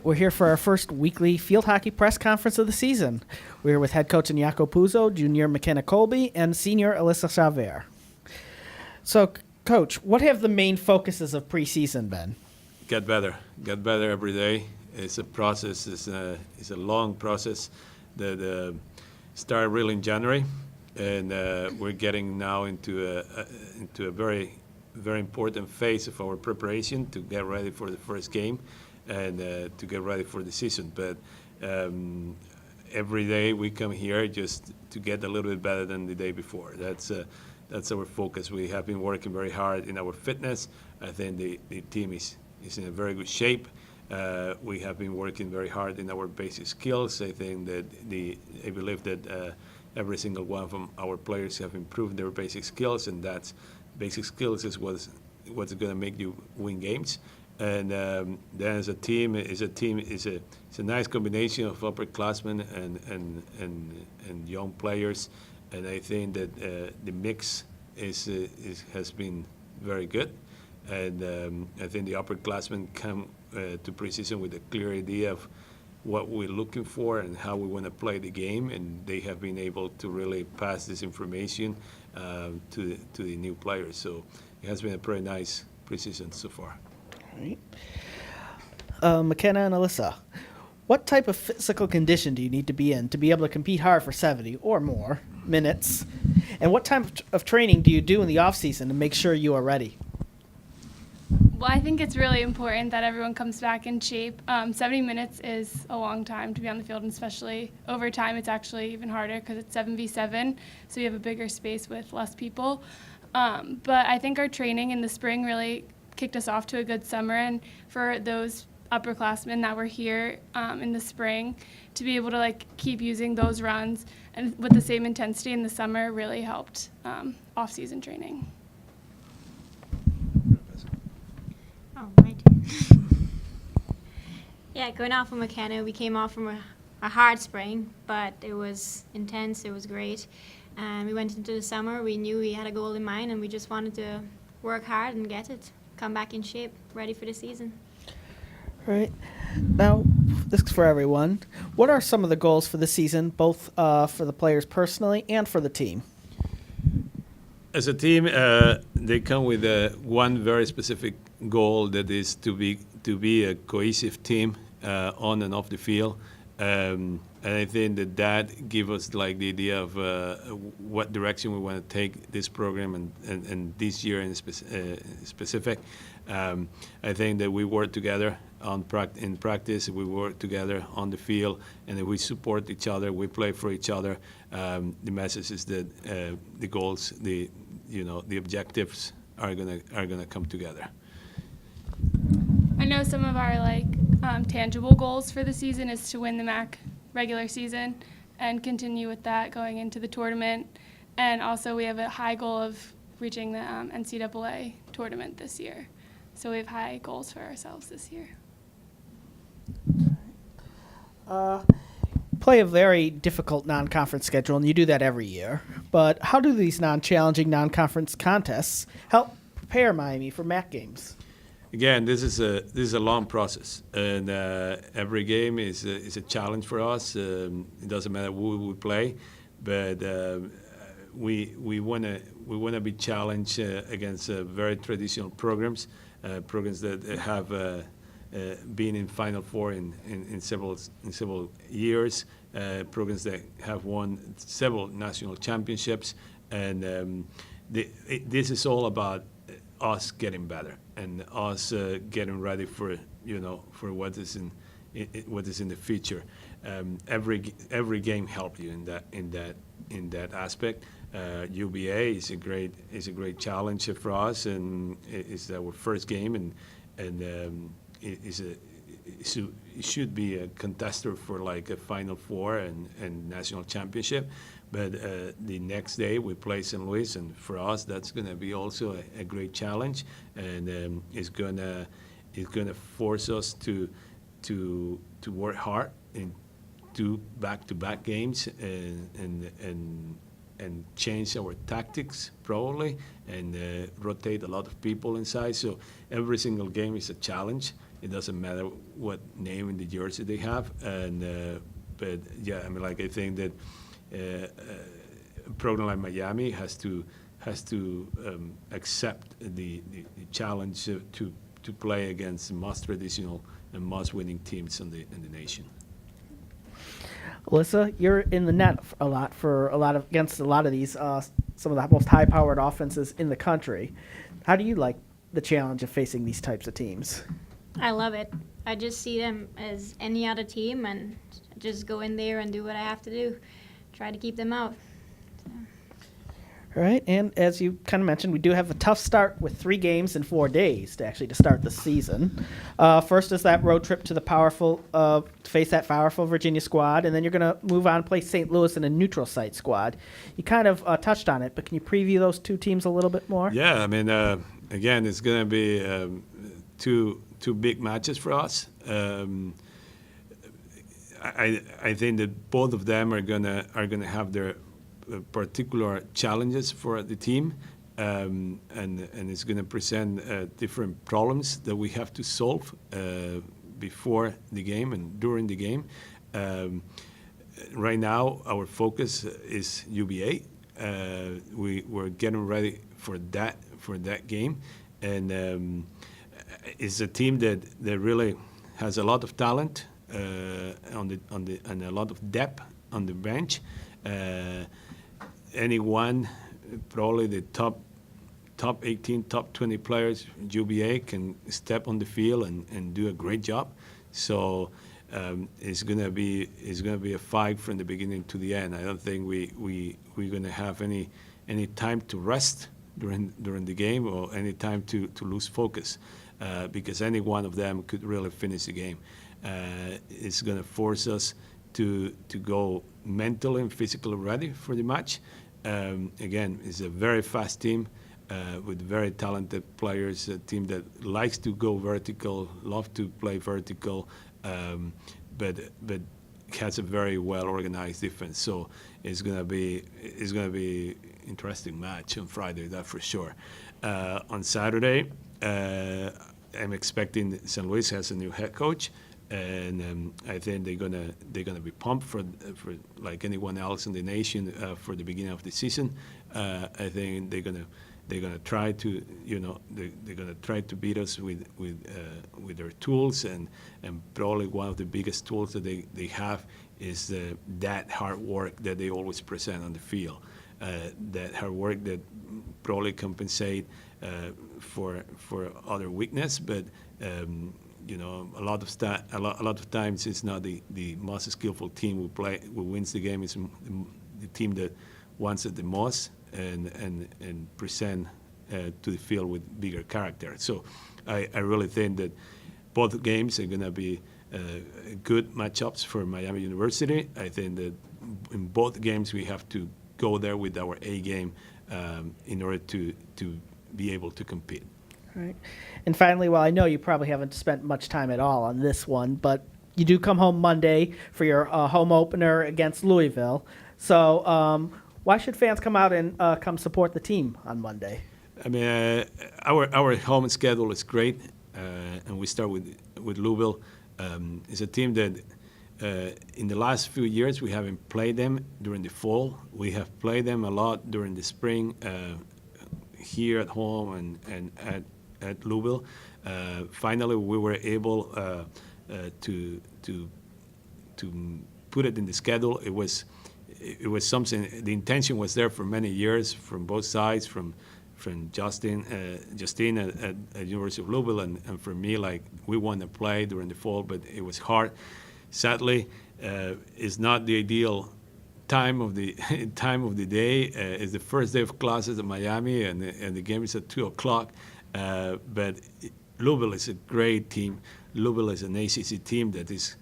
right, we're here for our first weekly field hockey press conference of the season. We're with head coach Iñaki Puzo, junior McKenna Colby, and senior Alyssa Chavert. So, Coach, what have the main focuses of preseason been? Get better every day. It's a process. It's a long process that started really in January, and we're getting now into a very important phase of our preparation to get ready for the first game and to get ready for the season. But every day we come here just to get a little bit better than the day before. That's our focus. We have been working very hard in our fitness. I think the team is in a very good shape. We have been working very hard in our basic skills. I think that I believe that every single one of our players have improved their basic skills, and that's basic skills is what's going to make you win games. And then as a team, it's a nice combination of upperclassmen and young players, and I think that the mix has been very good. And I think the upperclassmen come to preseason with a clear idea of what we're looking for and how we want to play the game, and they have been able to really pass this information to the new players. So it has been a pretty nice preseason so far. All right. McKenna and Alyssa, what type of physical condition do you need to be in to be able to compete hard for 70 or more minutes? And what type of training do you do in the off-season to make sure you are ready? Well, I think it's really important that everyone comes back in shape. 70 minutes is a long time to be on the field, and especially over time it's actually even harder because it's 7v7, so you have a bigger space with less people. But I think our training in the spring really kicked us off to a good summer, and for those upperclassmen that were here in the spring, to be able to keep using those runs and with the same intensity in the summer really helped off-season training. Oh, my turn. Yeah, going off of McKenna, we came off from a hard spring, but it was intense, it was great. And we went into the summer, we knew we had a goal in mind, and we just wanted to work hard and get it, come back in shape, ready for the season. All right. Now, this is for everyone. What are some of the goals for the season, both for the players personally and for the team? As a team, they come with one very specific goal, that is to be a cohesive team on and off the field. And I think that gives us the idea of what direction we want to take this program and this year in specific. I think that we work together in practice, we work together on the field, and that we support each other, we play for each other. The message is that the goals, the objectives are gonna come together. I know some of our tangible goals for the season is to win the MAC regular season and continue with that going into the tournament. And also we have a high goal of reaching the NCAA tournament this year. So we have high goals for ourselves this year. Play a very difficult non-conference schedule, and you do that every year. But how do these challenging non-conference contests help prepare Miami for MAC games? Again, this is a long process, and every game is a challenge for us. It doesn't matter who we play, but we wanna be challenged against very traditional programs that have been in Final Four in several years, programs that have won several national championships, and this is all about us getting better and us getting ready for what is in the future. Every game helps you in that aspect. UBA is a great challenge for us, and it's our first game, and it should be a contester for a Final Four and national championship. But the next day we play St. Louis, and for us that's going to be also a great challenge, and it's gonna force us to work hard in 2 back-to-back games and change our tactics probably, and rotate a lot of people inside. So every single game is a challenge, It doesn't matter what name in the jersey they have. And but yeah, I mean, like I think that a program like Miami has to accept the challenge to play against the most traditional and most winning teams in the nation. Alyssa, you're in the net against a lot of these some of the most high-powered offenses in the country. How do you like the challenge of facing these types of teams? I love it. I just see them as any other team and just go in there and do what I have to do. Try to keep them out. All right, and as you kind of mentioned, we do have a tough start with 3 games in 4 days to start the season. First is that road trip to the to face that powerful Virginia squad, and then you're going to move on and play St. Louis in a neutral site squad. You kind of touched on it, but can you preview those 2 teams a little bit more? Yeah, I mean, again, it's going to be two big matches for us. I think that both of them are gonna have their particular challenges for the team, and it's going to present different problems that we have to solve before the game and during the game. Right now, our focus is UVA. We're getting ready for that game, and it's a team that really has a lot of talent and a lot of depth on the bench. Anyone, probably the top 18, top 20 players, UVA can step on the field and do a great job. So it's gonna be a fight from the beginning to the end. I don't think we're gonna have any time to rest during the game or any time to lose focus, because any one of them could really finish the game. It's gonna force us to go mentally and physically ready for the match. Again, it's a very fast team with very talented players, a team that likes to go vertical, love to play vertical, but has a very well organized defense. So it's gonna be interesting match on Friday, that for sure. On Saturday, I'm expecting St. Louis has a new head coach. And I think they're gonna be pumped for like anyone else in the nation for the beginning of the season. I think they're gonna try to they're gonna try to beat us with their tools, and probably one of the biggest tools that they have is that hard work that they always present on the field. That hard work that probably compensate for other weakness, but. A lot of times it's not the most skillful team who wins the game. It's the team that wants it the most and present to the field with bigger character. So I really think that both games are going to be good matchups for Miami University. I think that in both games we have to go there with our A game in order to be able to compete. Right. And finally, well, I know you probably haven't spent much time at all on this one, but you do come home Monday for your home opener against Louisville. So why should fans come out and come support the team on Monday? I mean, our home schedule is great, and we start with Louisville. It's a team that in the last few years we haven't played them during the fall. We have played them a lot during the spring here at home and at Louisville. Finally, we were able to put it in the schedule. It was something. The intention was there for many years from both sides, from Justine at University of Louisville, and for me, like we want to play during the fall, but it was hard. Sadly, it's not the ideal time of the day. It's the first day of classes at Miami, and the game is at 2:00. But Louisville is a great team. Louisville is an ACC team that is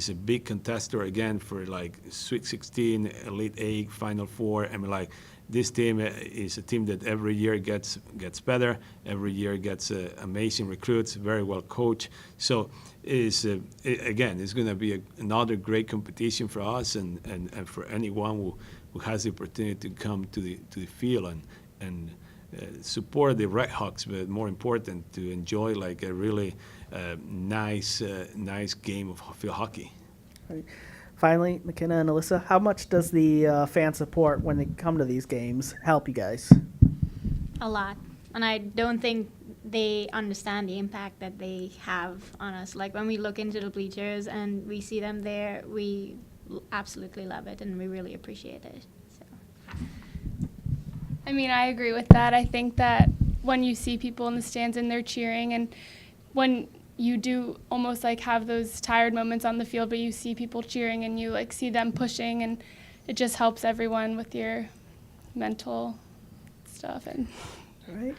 a big contester again for like Sweet 16, Elite 8, Final Four. I mean, like this team is a team that every year gets better. Every year gets amazing recruits, very well coached. So it's going to be another great competition for us and for anyone who has the opportunity to come to the field and support the Redhawks, but more important, to enjoy like a really nice game of field hockey. Right. Finally, McKenna and Alyssa, how much does the fan support when they come to these games help you guys? A lot. And I don't think they understand the impact that they have on us. Like when we look into the bleachers and we see them there, we absolutely love it and we really appreciate it. So. I mean, I agree with that. I think that when you see people in the stands and they're cheering, and when you do almost like have those tired moments on the field, but you see people cheering and you like see them pushing, and it just helps everyone with your mental stuff. And All right.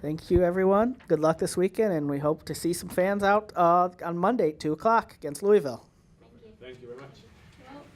Thank you, everyone. Good luck this weekend, and we hope to see some fans out on Monday, 2 o'clock against Louisville. Thank you very much.